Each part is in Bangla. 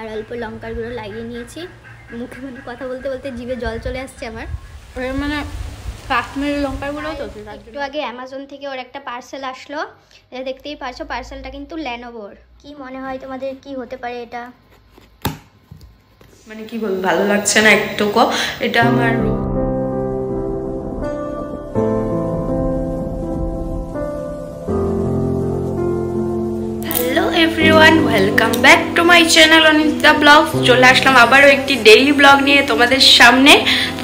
আর অল্প লঙ্কার গুঁড়ো লাগিয়ে নিয়েছি। মুখে মানে কথা বলতে বলতে জিভে জল চলে আসছে আমার। মানে কাশ্মীরি লঙ্কার গুঁড়ো তো। একটু আগে অ্যামাজন থেকে ওর একটা পার্সেল আসলো, এটা দেখতেই পারছো। পার্সেলটা কিন্তু ল্যানোভোর। কি মনে হয় তোমাদের কি হতে পারে এটা? মানে কি বলবো, ভালো লাগছে না একটুকু। এটা আমার hello everyone, welcome back to my channel Anita blogs. চলে আসলাম আবারও একটি ডেইলি ব্লগ নিয়ে তোমাদের সামনে।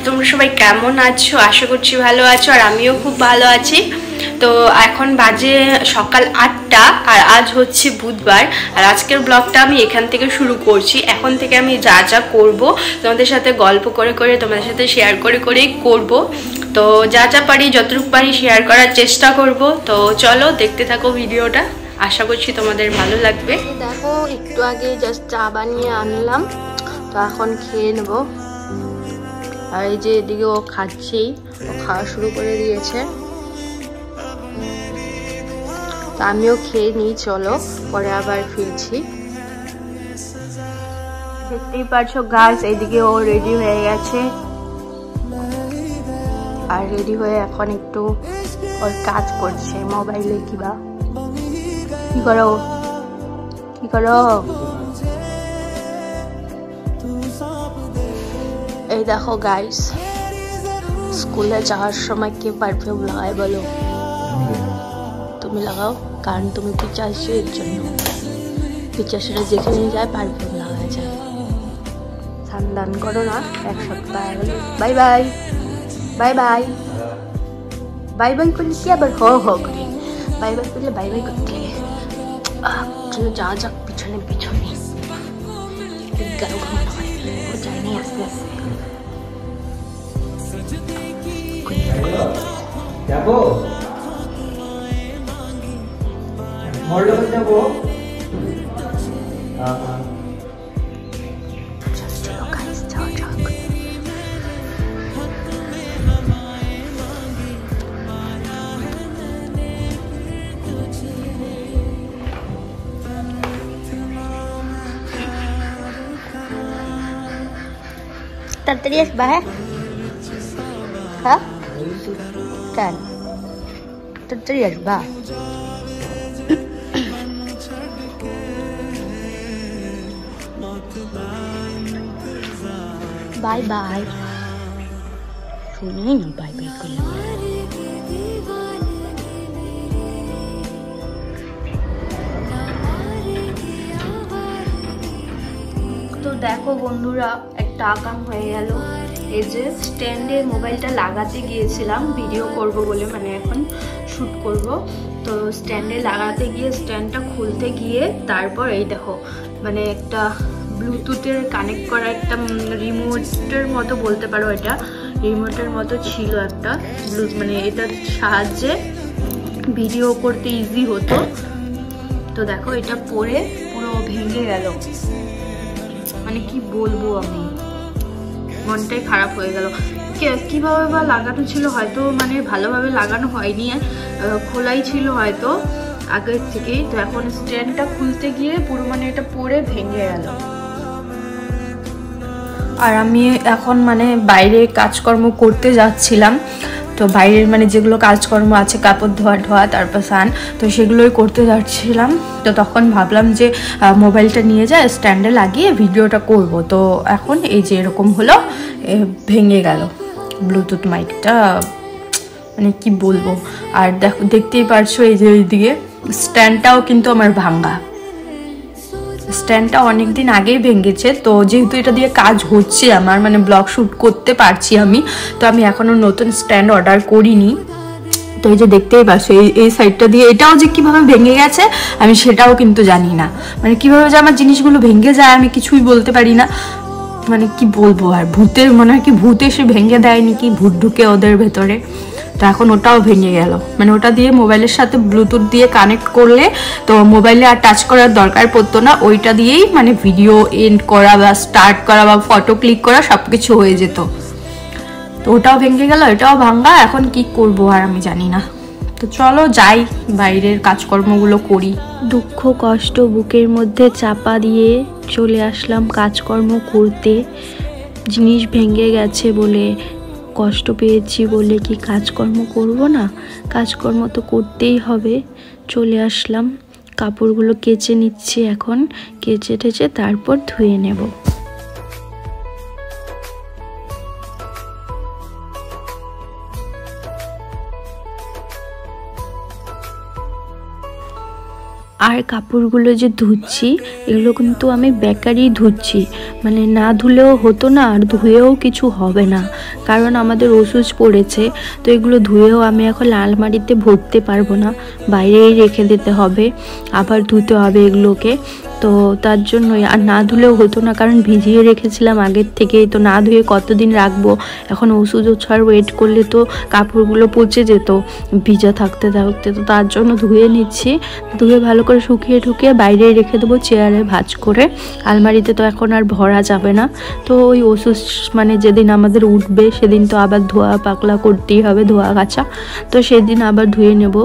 তোমরা সবাই কেমন আছো? আশা করছি ভালো আছো, আর আমিও খুব ভালো আছি। তো এখন বাজে সকাল 8টা, আর আজ হচ্ছে বুধবার। আর আজকের ব্লগটা আমি এখান থেকে শুরু করছি। এখন থেকে আমি যা যা করবো তোমাদের সাথে গল্প করে করে, তোমাদের সাথে শেয়ার করে করেই করব। তো যা যা পারি, যতটুকু পারি শেয়ার করার চেষ্টা করব। তো চলো দেখতে থাকো ভিডিওটা, আশা করছি তোমাদের ভালো লাগবে। দেখো একটু আগে জাস্ট চা বানিয়ে আনলাম, তো এখন খেয়ে নেবো। আর এই যে এদিকে ও খাচ্ছেই, ও খাওয়া শুরু করে দিয়েছে। তো আমিও খেয়ে নিই, চলো পরে আবার ফিরছি। দেখতেই পারছো গাইস, এইদিকে ও রেডি হয়ে গেছে। আর রেডি হয়ে এখন একটু ওর কাজ করছে মোবাইলে। কি করো কি করো? এই দেখো গাইস, স্কুলে যাওয়ার সময় কে পারফিউম লাগায় বলো? তুমি লাগাও, কারণ তুমি পিচাসের এর জন্য। পিচাসেরা যেখানে যায় পারফিউম লাগায় যায়। সান্দান করো না, এক সপ্তাহ হলো। Bye bye bye bye bye bye করলে কি আবার হ হ করে বাই বাই করলে বাই বাই করতে চলো যাওয়া যাক পিছনে পিছনে। গাও ঘাম হয়, ও যায়নি আস্তে আস্তে। যাবো মরলো যাবো। চলো গাইস যাওয়া যাক। তাড়াতাড়ি আসবা। হ্যাঁ কেন তাড়াতাড়ি আসবা? Bye bye. শুনি না বাই বাই করলাম। তো দেখো বন্ধুরা, একটা আকাম হয়ে গেল। এই যে স্ট্যান্ডে মোবাইলটা লাগাতে গিয়েছিলাম ভিডিও করব বলে, মানে এখন শ্যুট করব। তো স্ট্যান্ডে লাগাতে গিয়ে স্ট্যান্ডটা খুলতে গিয়ে তারপর এই দেখো, মানে একটা ব্লুটুথের কানেক্ট করা একটা রিমোটের মতো বলতে পারো, এটা রিমোটের মতো ছিল একটা মানে এটার সাহায্যে ভিডিও করতে ইজি হতো। তো দেখো এটা পরে পুরো ভেঙে গেল। মানে কি বলবো, আমি মনটাই খারাপ হয়ে গেল। কিভাবে বা লাগানো ছিল, হয়তো মানে ভালোভাবে লাগানো হয়নি, খোলাই ছিল হয়তো আগের থেকেই। তো এখন স্ট্যান্ডটা খুলতে গিয়ে পুরো মানে এটা পরে ভেঙে গেল। আর আমি এখন মানে বাইরে কাজকর্ম করতে যাচ্ছিলাম। তো বাইরের মানে যেগুলো কাজকর্ম আছে, কাপড় ধোয়া তারপর স্নান, তো সেগুলোই করতে যাচ্ছিলাম। তো তখন ভাবলাম যে মোবাইলটা নিয়ে যায় স্ট্যান্ডে লাগিয়ে ভিডিওটা করব। তো এখন এই যে এরকম হলো, ভেঙে গেল ব্লুটুথ মাইকটা। মানে কি বলবো। আর দেখো দেখতেই পারছো এই যে এইদিকে স্ট্যান্ডটাও কিন্তু আমার ভাঙা। স্ট্যান্ডটা অনেকদিন আগেই ভেঙেছে। তো যেহেতু এটা দিয়ে কাজ হচ্ছে আমার, মানে ব্লগ শ্যুট করতে পারছি আমি, তো আমি এখনও নতুন স্ট্যান্ড অর্ডার করিনি। তো এই যে দেখতেই পাচ্ছ এই সাইডটা দিয়ে এটাও যে কিভাবে ভেঙে গেছে আমি সেটাও কিন্তু জানি না। মানে কিভাবে যে আমার জিনিসগুলো ভেঙে যায় আমি কিছুই বলতে পারি না। মানে কি বলবো, আর ভূতের মনে হয় কি ভূত এসে ভেঙে দেয়নি কি, ভূত ঢুকে ওদের ভেতরে। তো এখন ওটাও ভেঙে গেল। মানে ওটা দিয়ে মোবাইলের সাথে ব্লুটুথ দিয়ে কানেক্ট করলে তো মোবাইলে আর টাচ করার দরকার পড়তো না। ওইটা দিয়েই মানে ভিডিও এন্ড করা বা স্টার্ট করা বা ফটো ক্লিক করা সব কিছু হয়ে যেত। তো ওটাও ভেঙে গেল, এটাও ভাঙা। এখন কি করব আর আমি জানি না। তো চলো যাই, বাইরের কাজকর্মগুলো করি। দুঃখ কষ্ট বুকের মধ্যে চাপা দিয়ে চলে আসলাম কাজকর্ম করতে। জিনিস ভেঙে গেছে বলে, কষ্ট পেয়েছি বলে কি কাজকর্ম করব না? কাজকর্ম তো করতেই হবে। চলে আসলাম, কাপড়গুলো কেচে নিচ্ছি এখন, কেচে টেচে তারপর ধুয়ে নেব। আর কাপড়গুলো যে ধুচ্ছি এগুলো কিন্তু আমি বেকারই ধুচ্ছি, মানে না ধুলেও হতো না আর ধুয়েও কিছু হবে না, কারণ আমাদের ওষুধ পড়েছে। তো এগুলো ধুয়েও আমি এখন আলমারিতে ভরতে পারবো না, বাইরেই রেখে দিতে হবে, আবার ধুতে হবে এগুলোকে। তো তার জন্যই, আর না ধুলেও হতো না কারণ ভিজিয়ে রেখেছিলাম আগের থেকেই, তো না ধুয়ে কতদিন রাখবো? এখন ওষুধ ছাড় ওয়েট করলে তো কাপড়গুলো পচে যেত ভিজা থাকতে থাকতে। তো তার জন্য ধুয়ে নিচ্ছি, ধুয়ে ভালো করে শুকিয়ে ঠুকিয়ে বাইরে রেখে দেবো চেয়ারে ভাঁজ করে। আলমারিতে তো এখন আর ভরা যাবে না। তো ওই ওষুধ মানে যেদিন আমাদের উঠবে সেদিন তো আবার ধোয়া পাকলা করতেই হবে, ধোয়া কাচা, তো সেদিন আবার ধুয়ে নেব।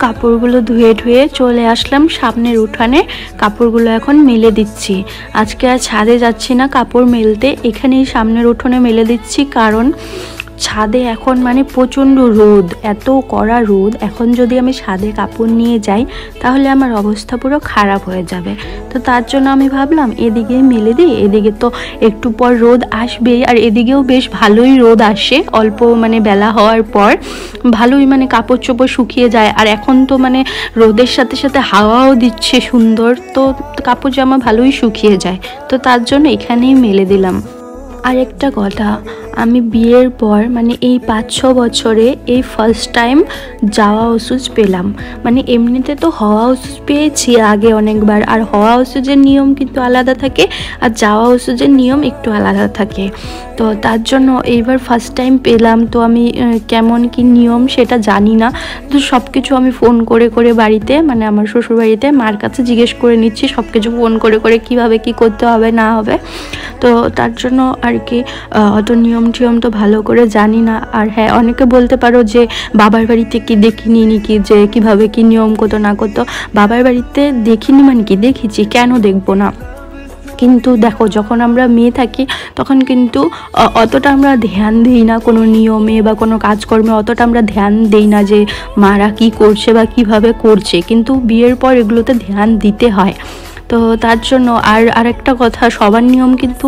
কাপড়গুলো ধুয়ে ধুয়ে চলে আসলাম সামনের উঠানে, কাপড়গুলো এখন মেলে দিচ্ছি। আজকে আর ছাদে যাচ্ছি না কাপড় মেলতে, এখানেই সামনের উঠোনে মেলে দিচ্ছি, কারণ ছাদে এখন মানে প্রচণ্ড রোদ, এত কড়া রোদ। এখন যদি আমি ছাদে কাপড় নিয়ে যাই তাহলে আমার অবস্থা পুরো খারাপ হয়ে যাবে। তো তার জন্য আমি ভাবলাম এদিকে মেলে দিই, এদিকে তো একটু পর রোদ আসবেই, আর এদিকেও বেশ ভালোই রোদ আসে অল্প মানে বেলা হওয়ার পর, ভালোই মানে কাপড় চোপড় শুকিয়ে যায়। আর এখন তো মানে রোদের সাথে সাথে হাওয়াও দিচ্ছে সুন্দর, তো কাপড় জামা ভালোই শুকিয়ে যায়। তো তার জন্য এখানেই মেলে দিলাম। আর একটা কথা, আমি বিয়ের পর মানে এই 5-6 বছরে এই ফার্স্ট টাইম যাওয়া ওষুধ পেলাম। মানে এমনিতে তো হওয়া ওষুধ পেয়েছি আগে অনেকবার, আর হওয়া ওষুধের নিয়ম কিন্তু আলাদা থাকে আর যাওয়া ওষুধের নিয়ম একটু আলাদা থাকে। তো তার জন্য এইবার ফার্স্ট টাইম পেলাম। তো আমি কেমন কি নিয়ম সেটা জানি না, তো সব কিছু আমি ফোন করে করে বাড়িতে মানে আমার শ্বশুরবাড়িতে মার কাছে জিজ্ঞেস করে নিচ্ছি, সব কিছু ফোন করে করে কীভাবে কী করতে হবে না হবে। তো তার জন্য আর কি অত নিয়ম টিয়ম তো ভালো করে জানি না। আর হ্যাঁ, অনেকে বলতে পারো যে বাবার বাড়িতে কি দেখিনি নাকি যে কিভাবে কি নিয়ম করতো না করতো। বাবার বাড়িতে দেখিনি মানে কি, দেখেছি, কেন দেখবো না? কিন্তু দেখো, যখন আমরা মেয়ে থাকি তখন কিন্তু অতটা আমরা ধ্যান দিই না কোনো নিয়মে বা কোনো কাজকর্মে, অতটা আমরা ধ্যান দিই না যে মারা কি করছে বা কিভাবে করছে, কিন্তু বিয়ের পর এগুলোতে ধ্যান দিতে হয়। তো তার জন্য আর একটা কথা, সবার নিয়ম কিন্তু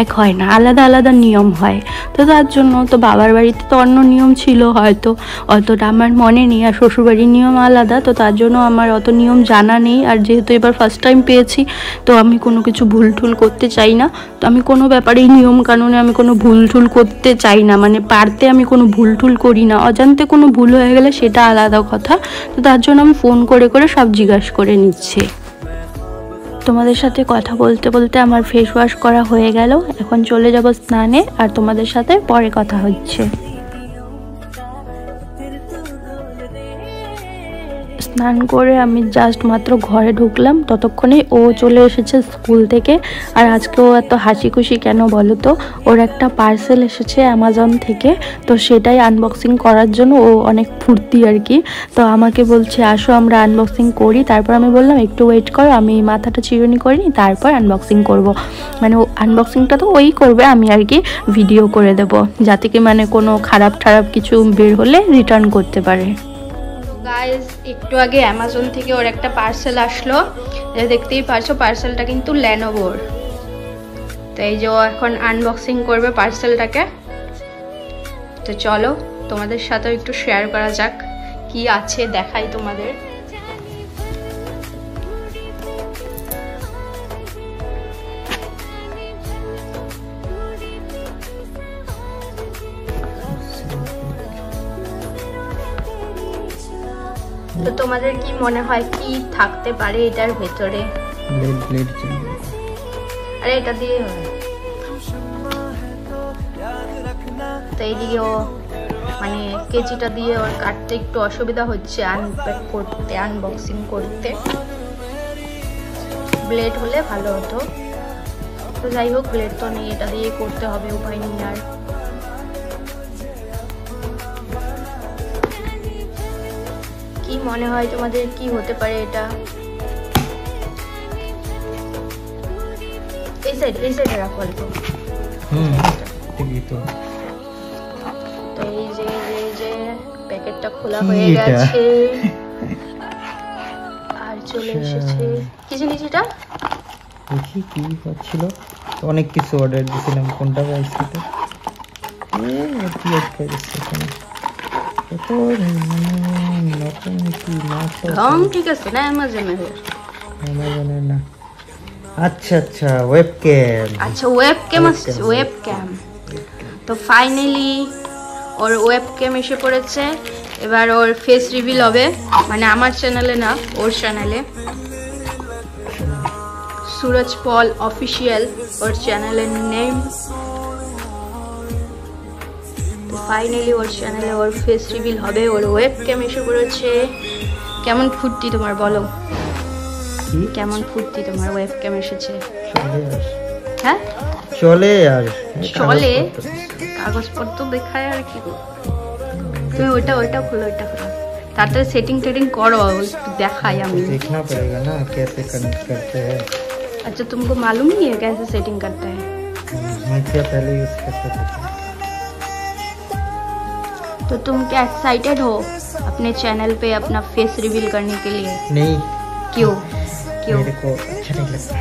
এক হয় না, আলাদা আলাদা নিয়ম হয়। তো তার জন্য তো বাবার বাড়িতে তো অন্য নিয়ম ছিল, হয়তো অতটা আমার মনে নেই, আর শ্বশুরবাড়ির নিয়ম আলাদা, তো তার জন্য আমার অত নিয়ম জানা নেই। আর যেহেতু এবার ফার্স্ট টাইম পেয়েছি, তো আমি কোনো কিছু ভুল ঠুল করতে চাই না। তো আমি কোনো ব্যাপারেই নিয়ম কানুনে আমি কোনো ভুল ঠুল করতে চাই না, মানে পারতে আমি কোনো ভুল ঠুল করি না। অজান্তে কোনো ভুল হয়ে গেলে সেটা আলাদা কথা। তো তার জন্য আমি ফোন করে করে সব জিজ্ঞাসা করে নিচ্ছি। তোমাদের সাথে কথা বলতে বলতে আমার ফেস ওয়াশ করা হয়ে গেল, এখন চলে যাব স্নানে, আর তোমাদের সাথে পরে কথা হচ্ছে। স্নান করে আমি জাস্ট মাত্র ঘরে ঢুকলাম, ততক্ষণে ও চলে এসেছে স্কুল থেকে। আর আজকে ও এত হাসি খুশি কেন বলো তো? ওর একটা পার্সেল এসেছে অ্যামাজন থেকে, তো সেটাই আনবক্সিং করার জন্য ও অনেক ফুর্তি আর কি। তো আমাকে বলছে আসো আমরা আনবক্সিং করি। তারপর আমি বললাম একটু ওয়েট করো, আমি মাথাটা চিরুনি করে নিই তারপর আনবক্সিং করব। মানে ও আনবক্সিংটা তো ওই করবে, আমি আর কি ভিডিও করে দেব, যাতে কি মানে কোনো খারাপ কিছু বের হলে রিটার্ন করতে পারে। গাইস, একটু আগে অ্যামাজন থেকে ওর একটা পার্সেল আসলো, দেখতেই পারছো পার্সেলটা কিন্তু লেনোভোর। তো এই যে ও এখন আনবক্সিং করবে পার্সেলটাকে। তো চলো তোমাদের সাথেও একটু শেয়ার করা যাক কি আছে, দেখাই তোমাদের। তো তোমাদের কি মনে হয় কি থাকতে পারে এটার ভেতরে? আরে এটা দিয়ে হয়। তো এইদিকে ও মানে কেচিটা দিয়ে ওর কাটতে একটু অসুবিধা হচ্ছে, আনপ্যাক করতে, আনবক্সিং করতে। ব্লেড হলে ভালো হতো, তো যাই হোক ব্লেড তো নেই, এটা দিয়ে করতে হবে, উপায় নেই আর। কি মনে হয় তোমাদের কি হতে পারে এটা? এই সাইডে রাখো অল্প। তো এই যে প্যাকেটটা খোলা হয়ে গেছে আর চলে এসেছে। কি জিনিস এটা? দেখি কি হচ্ছিল, অনেক কিছু অর্ডার দিয়েছিলাম, কোনটা পাইছি এটা? কি অর্ডার দিয়েছিলাম? ঠিক আছে না, অ্যামাজনের না। আচ্ছা ওয়েবক্যাম। আচ্ছা ওয়েবক্যাম। তো ফাইনালি ওর ওয়েবক্যাম এসে পড়েছে। এবার ওর ফেস রিভিল হবে, মানে আমার চ্যানেলে না, ওর চ্যানেলে। সুরজ পল অফিসিয়াল ওর চ্যানেলের নেম। তো ফাইনালি ওর চ্যানেলে ওর ফেস রিভিল হবে, ওর ওয়েবক্যাম এসে পড়েছে। কেমন ফুর্তি তোমার বলো? কেমন ফুর্তি তোমার ওয়েবক্যাম এসেছে? হ্যাঁ চলে কাগজপত্র দেখায় আর কি। তুমি ওইটা খোলো, তাড়াতাড়ি সেটিং করো, দেখাই আমি। देखना पड़ेगा ना कैसे कनेक्ट करते हैं। अच्छा तुमको मालूम नहीं है कैसे सेटिंग करते हैं? मैं क्या पहले यूज करता था। तो तुम क्या एक्साइटेड हो अपने चैनल पे अपना फेस रिवील करने के लिए? नहीं। क्यों? मेरे को अच्छा नहीं लगता।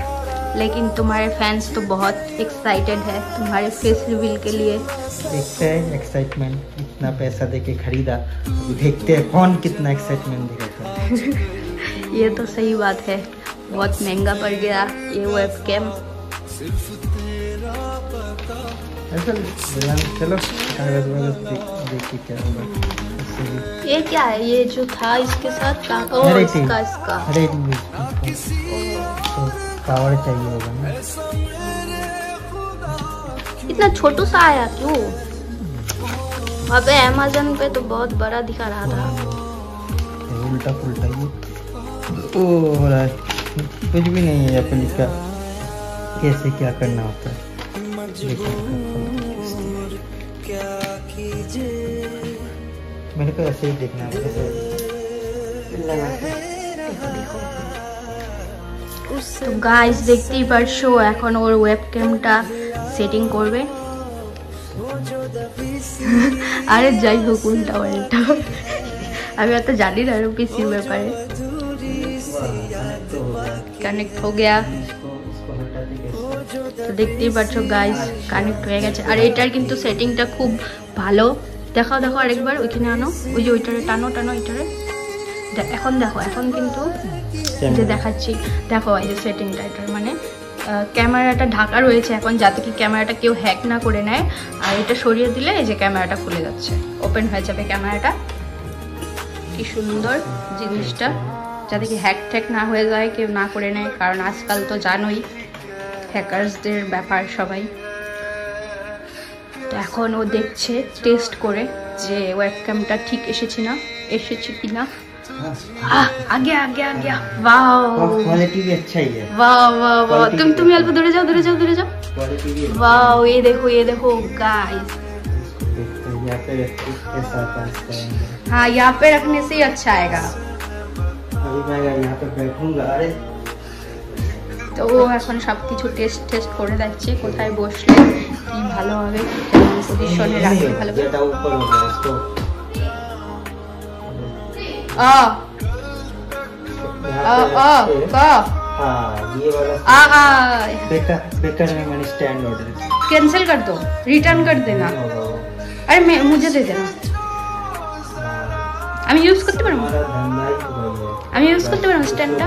लेकिन तुम्हारे फैंस तो बहुत एक्साइटेड है तुम्हारे फेस रिवील के लिए। देखते हैं एक्साइटमेंट, इतना पैसा देके खरीदा, अभी देखते हैं कौन कितना एक्साइटमेंट दिखाता है। ये तो सही बात है, बहुत महंगा पड़ गया ये वेबकैम। चलो कागज वागज देखिए क्या होगा। ये क्या है, ये जो था इसके साथ इसका पावर चाहिए होगा ना। इतना छोटू सा आया क्यों? अबे अमेज़न पे तो बहुत बड़ा दिखा रहा था। उल्टा पुल्टा ये ओ हो रहा है, कुछ भी नहीं है यहाँ पे लिखा कैसे क्या करना होता है। मेरे को ऐसे ही देखना है। তো গাইস দেখতেই পারছো এখন ওর ওয়েবক্যামটা সেটিং করবে। আরে যাই হোক উল্টা পাল্টা, আমি অত জানি না পিসির ব্যাপারে। কানেক্ট हो गया, তো দেখতেই পাচ্ছ গাইস কানেক্ট হয়ে গেছে। আর এটার কিন্তু সেটিংটা খুব ভালো। দেখাও আরেকবার, ওইখানে আনো, ওই যে ওইটারে টানো ওইটারে। এখন দেখো, এখন কিন্তু যে দেখাচ্ছি, দেখো এই যে সেটিংটা, এটার মানে ক্যামেরাটা ঢাকা রয়েছে এখন, যাতে কি ক্যামেরাটা কেউ হ্যাক না করে নেয়। আর এটা সরিয়ে দিলে এই যে ক্যামেরাটা খুলে যাচ্ছে, ওপেন হয়ে যাবে ক্যামেরাটা। কি সুন্দর জিনিসটা, যাতে কি হ্যাক ট্যাক না হয়ে যায়, কেউ না করে নেয়, কারণ আজকাল তো জানোই হ্যাকার্সদের ব্যাপার সবাই। তো এখন ও দেখছে টেস্ট করে যে ওয়েবক্যামটা ঠিক এসেছে কি না। आ गया वाओ, क्वालिटी भी अच्छा ही है। वाओ तुम अल्प दूर जाओ वाओ, ये देखो गाइस, हाँ यहाँ पे रखने से ही अच्छा आएगा। अभी मैं यहाँ पे बैठूंगा। अरे তো ও এখন সবকিছু টেস্ট করে যাচ্ছে, কোথায় বসলে কি ভালো হবে, কেমন পজিশনে রাখলে ভালো হবে। এটা উপর হবে इसको हाँ ये वाला बेकार में मैंने स्टैंड ऑर्डर कैंसिल कर दो, रिटर्न कर देना। अरे मैं मुझे दे देना, আমি ইউজ করতে পারবো, আমি ইউজ করতে পারবো স্ট্যান্ডটা।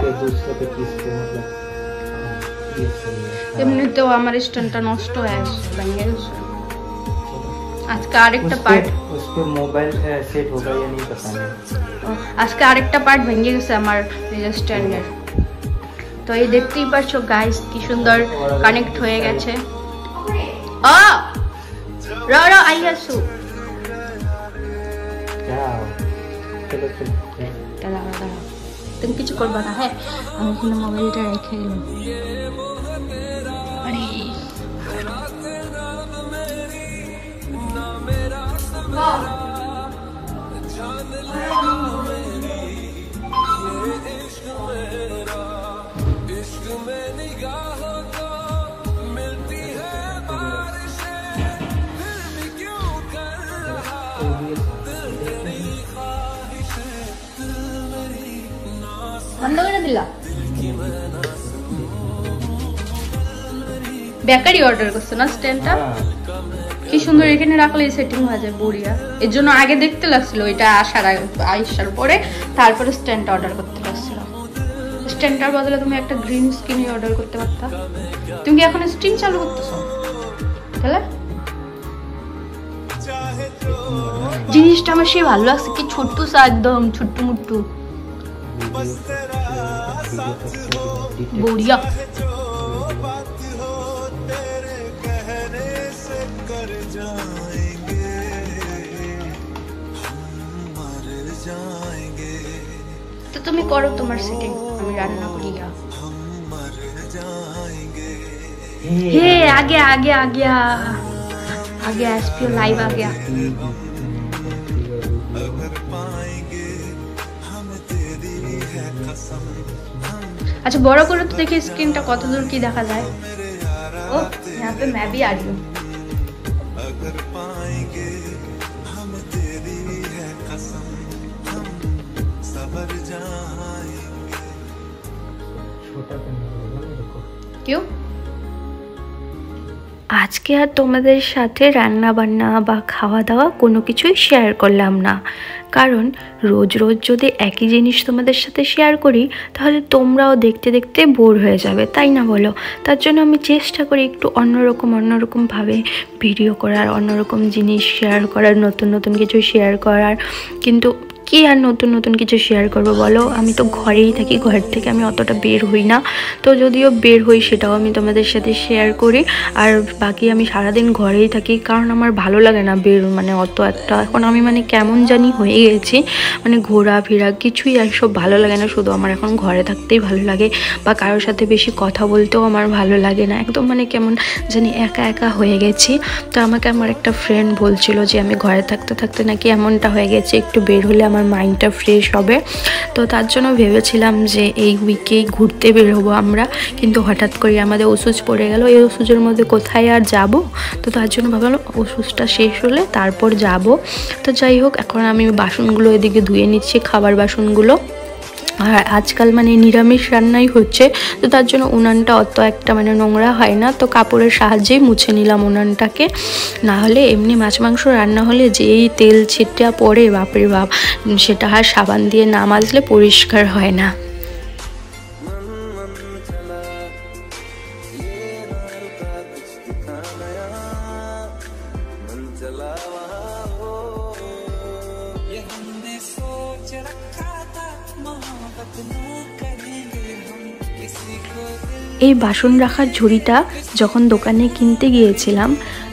এমনিতেও আমার স্ট্যান্ডটা নষ্ট হয়ে ভেঙে গেছে। আজকে আরেকটা পার্ট, उस पे मोबाइल सेट होगा या नहीं पता नहीं। আজকে আরেকটা পার্ট ভেঙে গেছে আমার এই স্ট্যান্ডের। তো এই দেখতেই পারছো গাইস কি সুন্দর কানেক্ট হয়ে গেছে। আইয়াসু তুমি কিছু করবা না, হ্যাঁ? আমি এখানে মোবাইলটা রেখে গেলাম। বন্ধ করে দিলা? বেকারি অর্ডার করছো না স্ট্যান্ডটা? কি সুন্দর এখানে রাখলে সেটিং হয়ে যায় বড়িয়া। এর জন্য আগে দেখতে লাগছিল এটা আসার পরে তারপরে স্ট্যান্ডটা অর্ডার করতে লাগছিল। স্ট্যান্ডটার বদলে তুমি একটা গ্রিন স্ক্রিন অর্ডার করতে পারতা। তুমি কি এখন স্ট্রিম চালু করতেছো তাহলে? জিনিসটা আমার সেই ভালো লাগছে, কি ছোট্ট সা, একদম ছোট্ট মুট্টু বড়িয়া। তো তুমি করো তোমার সেটিং, আমি রান্না করি। হে আগে আগে আগে आगे एसपीओ लाइव आ गया। अच्छा बड़ा करो तो देखिए स्क्रीन टा कत दूर की देखा जाए। ओ यहाँ पे मैं भी आ रही हूँ। क्यों? আজকে আর তোমাদের সাথে রান্না বান্না বা খাওয়া দাওয়া কোনো কিছুই শেয়ার করলাম না, কারণ রোজ রোজ যদি একই জিনিস তোমাদের সাথে শেয়ার করি তাহলে তোমরাও দেখতে দেখতে বোর হয়ে যাবে, তাই না বলো? তার জন্য আমি চেষ্টা করি একটু অন্যরকমভাবে ভিডিও করার, অন্যরকম জিনিস শেয়ার করার, নতুন নতুন কিছু শেয়ার করার। কিন্তু কি আর নতুন নতুন কিছু শেয়ার করবো বলো? আমি তো ঘরেই থাকি, ঘর থেকে আমি অতটা বের হই না। তো যদিও বের হই সেটাও আমি তোমাদের সাথে শেয়ার করি। আর বাকি আমি সারাদিন ঘরেই থাকি, কারণ আমার ভালো লাগে না বের, মানে অত একটা এখন আমি মানে কেমন জানি হয়ে গেছি, মানে ঘোরাফেরা কিছুই আর সব ভালো লাগে না। শুধু আমার এখন ঘরে থাকতেই ভালো লাগে, বা কারোর সাথে বেশি কথা বলতেও আমার ভালো লাগে না। একদম মানে কেমন জানি একা একা হয়ে গেছি। তো আমাকে আমার একটা ফ্রেন্ড বলছিল যে আমি ঘরে থাকতে থাকতে নাকি এমনটা হয়ে গেছে, একটু বের হলে আমার মাইন্ডটা ফ্রেশ হবে। তো তার জন্য ভেবেছিলাম যে এই উইকেই ঘুরতে বের হবো আমরা, কিন্তু হঠাৎ করে আমাদের ওষুধ পড়ে গেল। এই ওষুধের মধ্যে কোথায় আর যাব? তো তার জন্য ভাবলাম ওষুধটা শেষ হলে তারপর যাব। তো যাই হোক, এখন আমি বাসনগুলো এদিকে ধুয়ে নিচ্ছি, খাবার বাসনগুলো। আর আজকাল মানে নিরামিষ রান্নাই হচ্ছে, তো তার জন্য উনানটা অত একটা মানে নোংরা হয় না, তো কাপড়ের সাহায্যেই মুছে নিলাম উনানটাকে। না হলে এমনি মাছ মাংস রান্না হলে যেই তেল ছিটা পড়ে বাপরে বাপ, সেটা আর সাবান দিয়ে না মাজলে পরিষ্কার হয় না। এই বাসন রাখার ঝুড়িটা যখন দোকানে কিনতে গিয়েছিলাম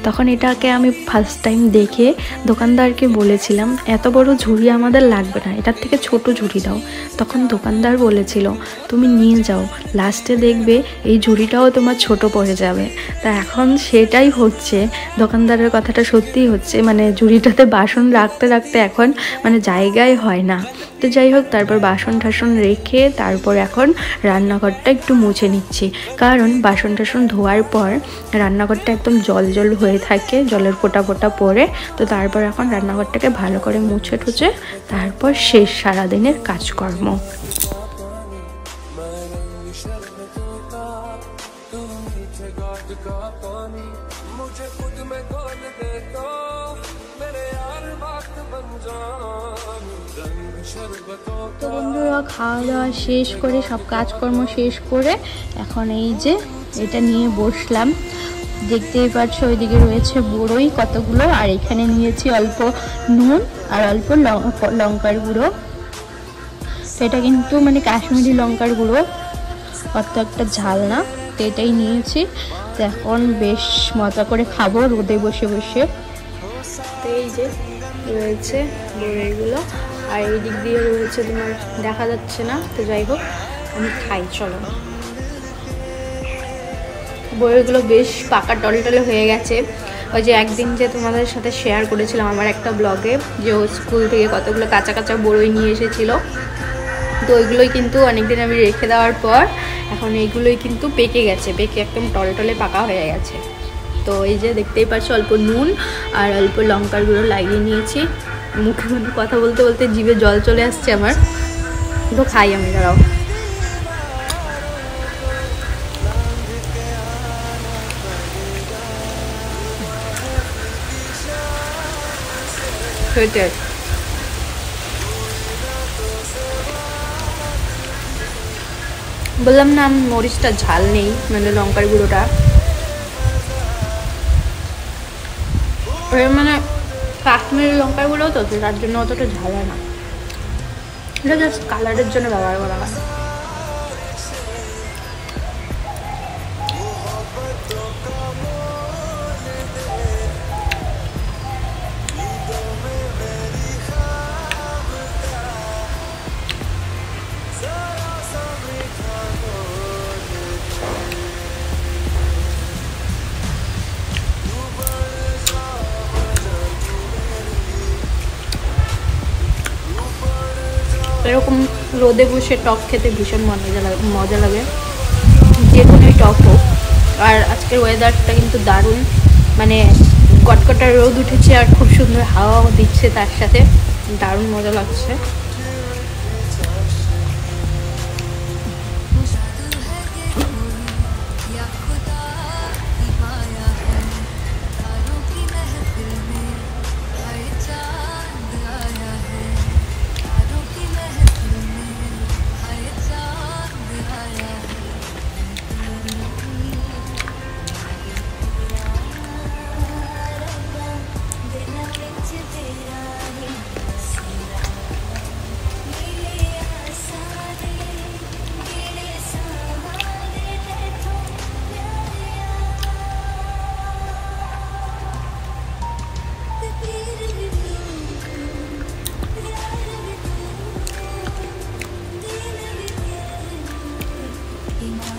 তখন এটাকে আমি ফার্স্ট টাইম দেখে দোকানদারকে বলেছিলাম এত বড় ঝুড়ি আমাদের লাগবে না, এটার থেকে ছোট ঝুড়ি দাও। তখন দোকানদার বলেছিল তুমি নিয়ে যাও, লাস্টে দেখবে এই ঝুড়িটাও তোমার ছোট পড়ে যাবে। তা এখন সেটাই হচ্ছে, দোকানদারের কথাটা সত্যিই হচ্ছে, মানে ঝুড়িটাতে বাসন রাখতে রাখতে এখন মানে জায়গায় হয় না। তো যাই হোক, তারপর বাসন টাসন রেখে তারপর এখন রান্নাঘরটা একটু মুছে নিচ্ছি, কারণ বাসন টাসন ধোয়ার পর রান্নাঘরটা একদম জল জল হয়ে থাকে, জলের ফোঁটা ফোঁটা পড়ে। তো তারপর এখন রান্নাঘরটাকে ভালো করে মুছে টুছে তারপর শেষ সারাদিনের কাজকর্ম। তো বন্ধুরা, খাওয়া দাওয়া শেষ করে সব কাজকর্ম শেষ করে এখন এই যে এটা নিয়ে বসলাম। দেখতেই পাচ্ছ ওইদিকে রয়েছে বড়ই কতগুলো, আর এখানে নিয়েছি অল্প নুন আর অল্প লঙ্কার গুঁড়ো। তো এটা কিন্তু মানে কাশ্মীরি লঙ্কার গুঁড়ো। অত একটা ঝাল না, তো এটাই নিয়েছি। তো এখন বেশ মজা করে খাবো রোদে বসে বসে। তো এই যে রয়েছে বড়িগুলো, আর এই দিক দিয়ে রয়েছে তোমার দেখা যাচ্ছে না, তো যাই হোক আমি খাই। চলো, বড়িগুলো বেশ পাকা টলটলে হয়ে গেছে। ওই যে একদিন যে তোমাদের সাথে শেয়ার করেছিলাম আমার একটা ব্লগে, যে ও স্কুল থেকে কতগুলো কাঁচা কাঁচা বড়ি নিয়ে এসেছিল, তো ওইগুলোই কিন্তু অনেকদিন আমি রেখে দেওয়ার পর এখন এইগুলোই কিন্তু পেকে গেছে, পেকে একদম টলটলে পাকা হয়ে গেছে। তো এই যে দেখতেই পাচ্ছ অল্প নুন আর অল্প লঙ্কার গুঁড়ো লাগিয়ে নিয়েছি। মুখে মধ্যে কথা বলতে বলতে জিভে জল চলে আসছে আমার, তো খাই আমি। দাঁড়াও, বললাম না মরিচটা ঝাল নেই, মানে লঙ্কার গুঁড়োটা মানে কাশ্মীরি লঙ্কার গুঁড়ো তো, তার জন্য অতটা ঝাল হয় না, এটা জাস্ট কালারের জন্য ব্যবহার করা হয়। এরকম রোদে বসে টক খেতে ভীষণ মজা লাগে, যে কোনোই টক হোক। আর আজকের ওয়েদারটা কিন্তু দারুণ, মানে কটকটা রোদ উঠেছে আর খুব সুন্দর হাওয়াও দিচ্ছে, তার সাথে দারুণ মজা লাগছে।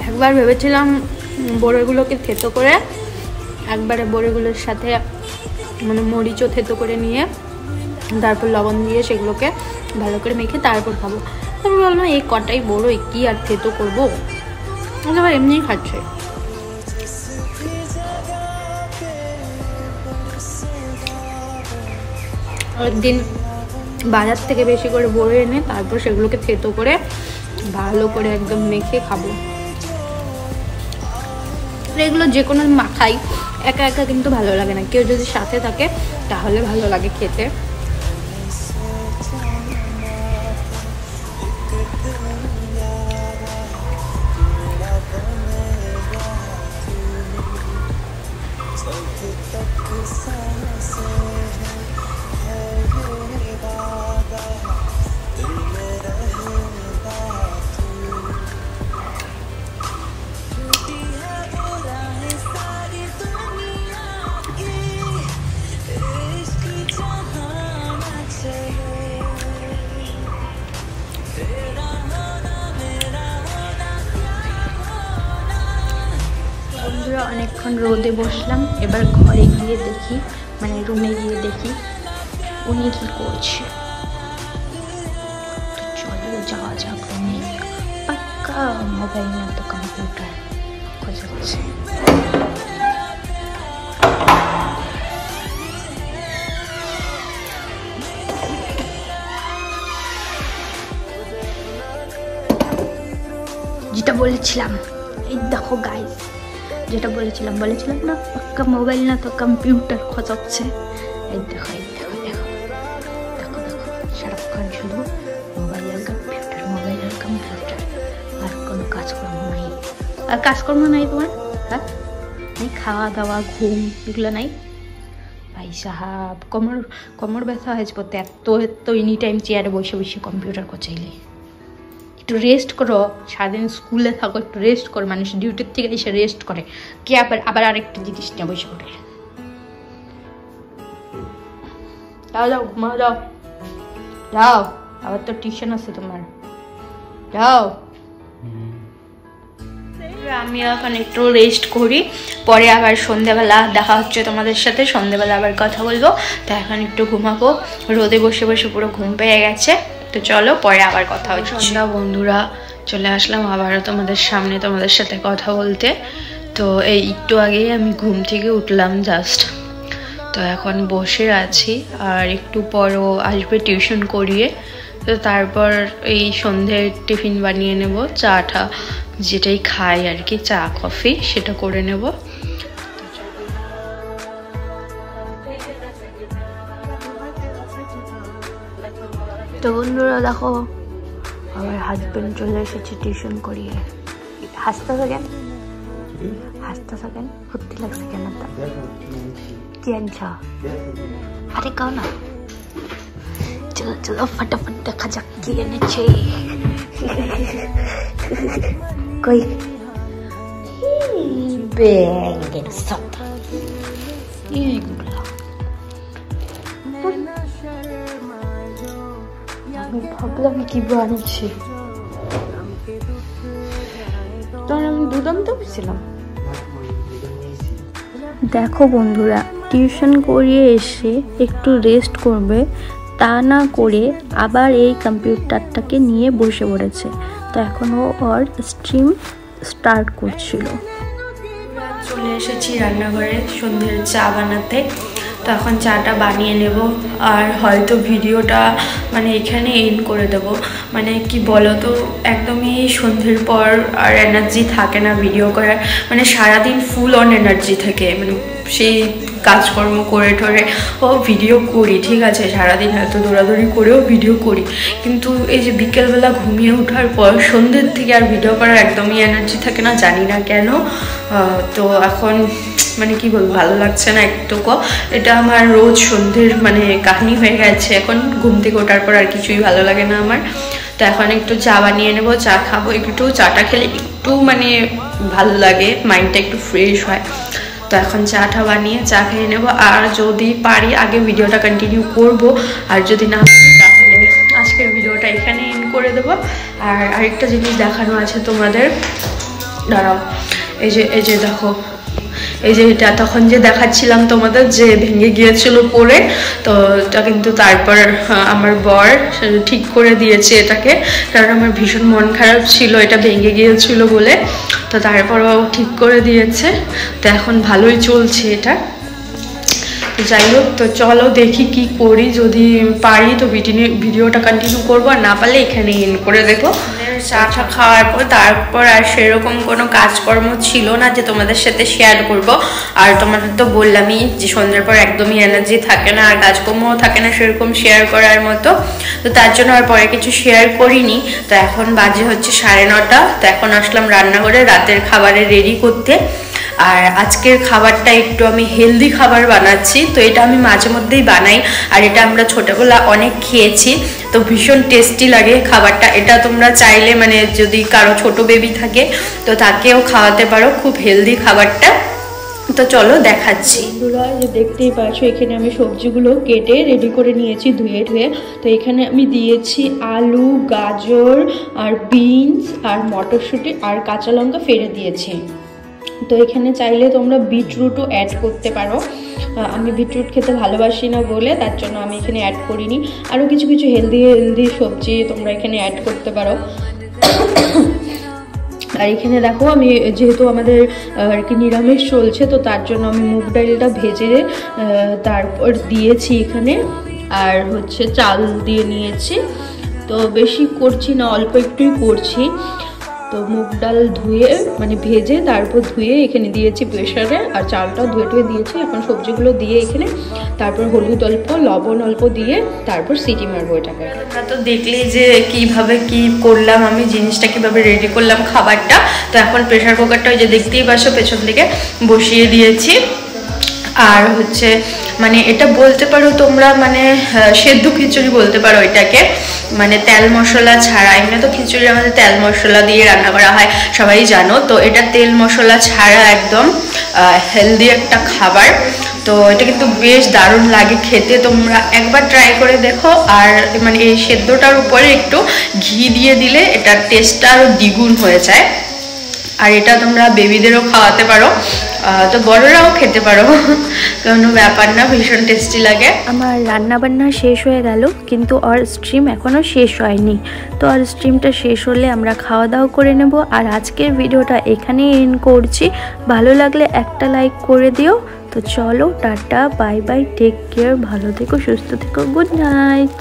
একবার ভেবেছিলাম বড়িগুলোকে থেতো করে একবারে বড়িগুলোর সাথে মানে মরিচও থেতো করে নিয়ে তারপর লবণ দিয়ে সেগুলোকে ভালো করে মেখে তারপর খাবো। তারপর বললাম এই কটাই বড়ই কি আর থেতো করবো, আবার এমনিই খাচ্ছে। একদিন বাজার থেকে বেশি করে বড়ি এনে তারপর সেগুলোকে থেতো করে ভালো করে একদম মেখে খাবো। এগুলো যে কোনো মাখাই একা একা কিন্তু ভালো লাগে না, কেউ যদি সাথে থাকে তাহলে ভালো লাগে খেতে। অনেকক্ষণ রোদে বসলাম, এবার ঘরে গিয়ে দেখি, মানে রুমে গিয়ে দেখি উনি কি করছে। তো চলো যাওয়া যাক রুমে। পাক্কা মোবাইল না তো কম্পিউটার খোঁজাচ্ছে। যেটা বলেছিলাম, এই দেখো গাইস, যেটা বলেছিলাম না পাক্কা মোবাইল না তো কম্পিউটার খোঁজাচ্ছে। এই দেখো এই দেখো দেখো দেখো দেখো সারাক্ষণ শুধু মোবাইল আর কম্পিউটার, আর কোনো কাজকর্ম নাই। আর কাজকর্ম নাই তোমার? হ্যাঁ, এই খাওয়া দাওয়া ঘুম এগুলো নাই? ভাই সাহাব, কোমর ব্যথা হয়েছে পড়তে, এত এনি টাইম চেয়ারে বসে বসে কম্পিউটার কোচাইলে একটু রেস্ট করো, সারাদিন স্কুলে থাকো, একটু রেস্ট করো। মানুষ ডিউটির থেকে এসে রেস্ট করে, কি আবার আরেকটা জিনিস নিয়ে বসে পড়ে। যাও যাও ঘুমাও, যাও যাও, আবার তো টিউশন আছে তোমার, যাও। আমি এখন একটু রেস্ট করি, পরে আবার সন্ধ্যাবেলা দেখা হচ্ছে তোমাদের সাথে, সন্ধ্যাবেলা আবার কথা বলবো। তো এখন একটু ঘুমাবো, রোদে বসে বসে পুরো ঘুম পেয়ে গেছে। তো চলো পরে আবার কথা হচ্ছে। সন্ধ্যা বন্ধুরা, চলে আসলাম আবারও তোমাদের সামনে তোমাদের সাথে কথা বলতে। তো এই একটু আগেই আমি ঘুম থেকে উঠলাম জাস্ট, তো এখন বসে আছি। আর একটু পরও আসবে টিউশন করিয়ে, তো তারপর এই সন্ধ্যের টিফিন বানিয়ে নেব, চাটা যেটাই খাই আর কি, চা কফি সেটা করে নেব। তো বন্ধুরা দেখো, আমার হাজবেন্ড চলে এসেছে টিউশন করিয়ে। হাসতে থাকেন, হাসতে থাকেন, ফুর্তি লাগছে কেন? কি আনছ? আরে কাও না, চলো চলো ফটাফট দেখা যাক কি এনেছে। কই ব্যাগের সাথে এইগুলো আমি ভাবলাম কি বানিয়েছি, তখন আমি দুধ আনতে পেয়েছিলাম। দেখো বন্ধুরা, টিউশন করিয়ে এসে একটু রেস্ট করবে, তা না করে আবার এই কম্পিউটারটাকে নিয়ে বসে পড়েছে। তো এখনও ওর স্ট্রিম স্টার্ট করছিল। চলে এসেছি রান্নাঘরে সন্ধ্যের চা বানাতে। তো এখন চাটা বানিয়ে নেব, আর হয়তো ভিডিওটা মানে এখানে এন্ড করে দেব। মানে কি বলো তো, একদমই সন্ধ্যের পর আর এনার্জি থাকে না ভিডিও করার, মানে সারাদিন ফুল অন এনার্জি থাকে, মানে সেই কাজকর্ম করে ঠরে ও ভিডিও করি, ঠিক আছে, সারাদিন হয়তো দৌড়াদৌড়ি করেও ভিডিও করি, কিন্তু এই যে বিকেলবেলা ঘুমিয়ে ওঠার পর সন্ধ্যের থেকে আর ভিডিও করার একদমই এনার্জি থাকে না, জানি না কেন। তো এখন মানে কি বলবো, ভালো লাগছে না একটুকু। এটা আমার রোজ সন্ধ্যের মানে কাহিনী হয়ে গেছে, এখন ঘুম থেকে ওঠার পর আর কিছুই ভালো লাগে না আমার। তো এখন একটু চা বানিয়ে নেবো, চা খাবো, একটু চাটা খেলে একটু মানে ভালো লাগে, মাইন্ডটা একটু ফ্রেশ হয়। তো এখন চাটা বানিয়ে চা খেয়ে নেবো, আর যদি পারি আগে ভিডিওটা কন্টিনিউ করব, আর যদি না পারি তাহলে আজকের ভিডিওটা এখানে এন্ড করে দেবো। আর আরেকটা জিনিস দেখানো আছে তোমাদের, দাঁড়াও, এই যে দেখো, এই যে এটা তখন যে দেখাচ্ছিলাম তোমাদের যে ভেঙে গিয়েছিল পরে, তো এটা কিন্তু তারপর আমার বর ঠিক করে দিয়েছে এটাকে, কারণ আমার ভীষণ মন খারাপ ছিল এটা ভেঙে গিয়েছিল বলে, তো তারপরও ঠিক করে দিয়েছে। তো এখন ভালোই চলছে এটা। যাই হোক, তো চলো দেখি কি করি, যদি পারি তো ভিডিওটা কন্টিনিউ করবো, আর না পারলে এখানে এন্ড করে দেবো। চাটা খাওয়ার পর তারপর আর সেরকম কোনো কাজকর্ম ছিল না যে তোমাদের সাথে শেয়ার করব। আর তোমাদের তো বললামই যে সন্ধ্যার পর একদমই এনার্জি থাকে না, আর কাজকর্মও থাকে না সেরকম শেয়ার করার মতো, তো তার জন্য আর পরে কিছু শেয়ার করিনি। তো এখন বাজে হচ্ছে 9:30, তো এখন আসলাম রান্নাঘরে রাতের খাবারে রেডি করতে। আর আজকের খাবারটা একটু আমি হেলদি খাবার বানাচ্ছি, তো এটা আমি মাঝে মধ্যেই বানাই, আর এটা আমরা ছোটবেলা অনেক খেয়েছি, তো ভীষণ টেস্টি লাগে খাবারটা। এটা তোমরা চাইলে মানে যদি কারো ছোট বেবি থাকে তো তাকেও খাওয়াতে পারো, খুব হেলদি খাবারটা। তো চলো দেখাচ্ছি। বন্ধুরা, যে দেখতেই পাচ্ছ এখানে আমি সবজিগুলো কেটে রেডি করে নিয়েছি ধুয়ে ধুয়ে। তো এখানে আমি দিয়েছি আলু, গাজর আর বিনস আর মটরশুঁটি আর কাঁচা লঙ্কা ফেলে দিয়েছি। তো এখানে চাইলে তোমরা বিটরুটও অ্যাড করতে পারো, আমি বিটরুট খেতে ভালোবাসি না বলে তার জন্য আমি এখানে অ্যাড করিনি। আরও কিছু কিছু হেলদি সবজি তোমরা এখানে অ্যাড করতে পারো। আর এখানে দেখো, আমি যেহেতু আমাদের আর কি নিরামিষ চলছে, তো তার জন্য আমি মুগ ডালটা ভেজে তারপর দিয়েছি এখানে, আর হচ্ছে চাল দিয়ে নিয়েছি। তো বেশি করছি না, অল্প একটুই করছি। তো মুগ ডাল ধুয়ে মানে ভেজে তারপর ধুয়ে এখানে দিয়েছি প্রেসারে, আর চালটাও ধুয়ে দিয়েছি। এখন সবজিগুলো দিয়ে এখানে তারপর হলুদ অল্প, লবণ অল্প দিয়ে তারপর সিটি মারবো এটাকে। তোমরা তো দেখলেই যে কিভাবে কি করলাম আমি, জিনিসটা কিভাবে রেডি করলাম খাবারটা। তো এখন প্রেসার কুকারটা ওই যে দেখতেই পাচ্ছ পেছন থেকে বসিয়ে দিয়েছি। আর হচ্ছে মানে এটা বলতে পারো তোমরা মানে সেদ্ধ খিচুড়ি বলতে পারো এটাকে। মানে তেল মশলা ছাড়া। এমনি তো খিচুড়ি আমাদের তেল মশলা দিয়ে রান্না করা হয়, সবাই জানো। তো এটা তেল মশলা ছাড়া একদম হেলদি একটা খাবার। তো এটা কিন্তু বেশ দারুণ লাগে খেতে, তোমরা একবার ট্রাই করে দেখো। আর মানে এই সেদ্ধটার উপরে একটু ঘি দিয়ে দিলে এটার টেস্টটা আরও দ্বিগুণ হয়ে যায়। আর এটা তোমরা বেবিদেরও খাওয়াতে পারো, তো বড়রাও খেতে পারো, কোনো ব্যাপার না, ভীষণ টেস্টি লাগে। আমার রান্না বান্না শেষ হয়ে গেল, কিন্তু ওর স্ট্রিম এখনও শেষ হয়নি। তো ওর স্ট্রিমটা শেষ হলে আমরা খাওয়া দাওয়া করে নেব। আর আজকের ভিডিওটা এখানেই এন্ড করছি। ভালো লাগলে একটা লাইক করে দিও। তো চলো, tata, bye bye, take care, ভালো থেকো, সুস্থ থেকো, গুড নাইট।